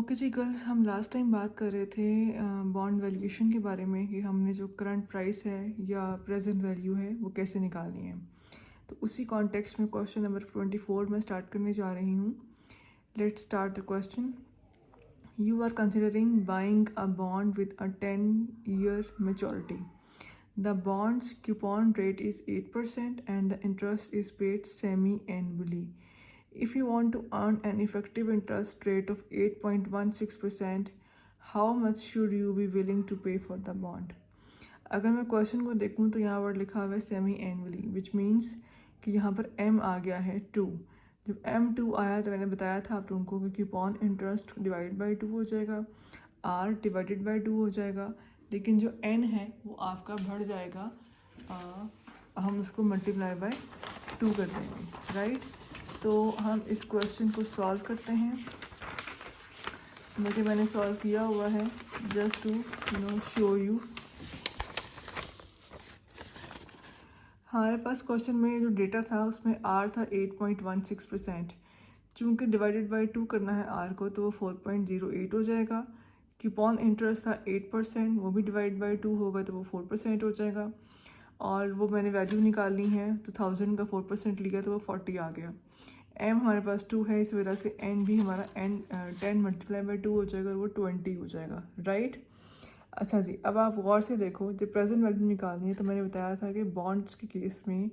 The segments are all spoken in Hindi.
ओके जी गर्ल्स, हम लास्ट टाइम बात कर रहे थे बॉन्ड वैल्यूएशन के बारे में कि हमने जो करंट प्राइस है या प्रेजेंट वैल्यू है वो कैसे निकालनी है। तो उसी कॉन्टेक्स्ट में क्वेश्चन नंबर 24 में स्टार्ट करने जा रही हूँ। Let's start the question. You are considering buying a bond with a 10-year maturity. The bond's coupon rate is 8% and the interest is paid semi-annually. If you want to earn an effective interest rate of 8.16%, how much should you be willing to pay for the bond? अगर मैं क्वेश्चन को देखूँ तो यहाँ पर लिखा हुआ है सेमी एनुअली, विच मीन्स कि यहाँ पर m आ गया है 2। जब m2 आया तो मैंने बताया था आप लोगों को कि कूपन इंटरेस्ट डिवाइड बाई 2 हो जाएगा, r डिवाइडेड बाई 2 हो जाएगा, लेकिन जो n है वो आपका बढ़ जाएगा, हम उसको मल्टीप्लाई बाय 2 कर देंगे, राइट। तो हम इस क्वेश्चन को सॉल्व करते हैं। देखिए मैंने सॉल्व किया हुआ है जस्ट टू शो यू। हमारे पास क्वेश्चन में जो डेटा था उसमें r था 8.16%। चूँकि डिवाइडेड बाई 2 करना है r को तो वो 4.08 हो जाएगा। कूपन इंटरेस्ट था 8%, वो भी डिवाइड बाई 2 होगा तो वो 4% हो जाएगा। और वो मैंने वैल्यू निकालनी है तो 1000 का 4% लिया तो वो 40 आ गया। m हमारे पास 2 है, इस वजह से n भी हमारा 10 मल्टीप्लाई बाई 2 हो जाएगा और वो 20 हो जाएगा, राइट। अच्छा जी, अब आप गौर से देखो, जब प्रेजेंट वैल्यू निकालनी है तो मैंने बताया था कि बॉन्ड्स के केस में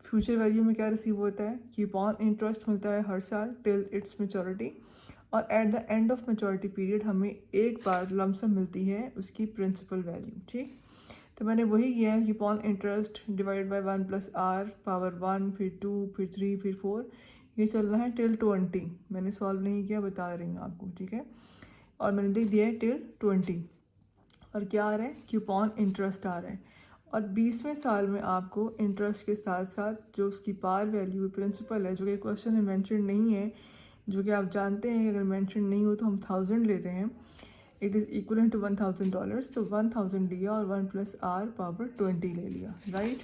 फ्यूचर वैल्यू में क्या रिसीव होता है, कूपन इंटरेस्ट मिलता है हर साल टिल इट्स मेचोरिटी, और at the end of maturity period हमें एक बार लमसम मिलती है उसकी प्रिंसिपल वैल्यू, ठीक। तो मैंने वही किया है, coupon interest divide by 1 plus r power 1, फिर 2, फिर 3, फिर 4, ये चलना है टिल 20। मैंने सॉल्व नहीं किया, बता रही हूँ आपको, ठीक है। और मैंने लिख दिया है टिल 20, और क्या आ रहा है, कूपन इंटरेस्ट आ रहा है। और 20वें साल में आपको इंटरेस्ट के साथ साथ जो उसकी पार वैल्यू प्रिंसिपल है, जो कि क्वेश्चन में मेंशन नहीं है, जो कि आप जानते हैं कि अगर मेंशन नहीं हो तो हम 1000 लेते हैं, इट इज़ इक्वल टू $1000, तो 1000 लिया और 1 प्लस r पावर 20 ले लिया, राइट।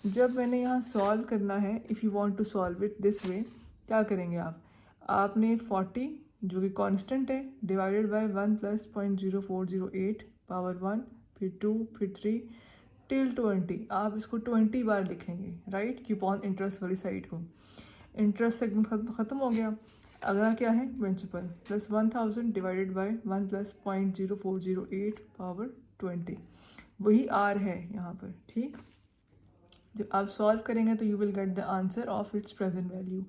जब मैंने यहाँ सॉल्व करना है, if you want to solve it this way, क्या करेंगे आपने 40 जो कि कांस्टेंट है डिवाइडेड बाय 1 प्लस 0.0408 पावर 1, फिर 2, फिर 3 टिल 20, आप इसको 20 बार लिखेंगे, राइट। कूपन इंटरेस्ट वाली साइड को इंटरेस्ट सेगमेंट ख़त्म हो गया। अगला क्या है, principal plus 1000 divided by 1 plus 0.0408 power 20, वही आर है यहाँ पर, ठीक। जब आप सॉल्व करेंगे तो you will get the answer of its present value.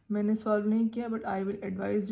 मैंने सॉल्व नहीं किया बट आई विल एडवाइज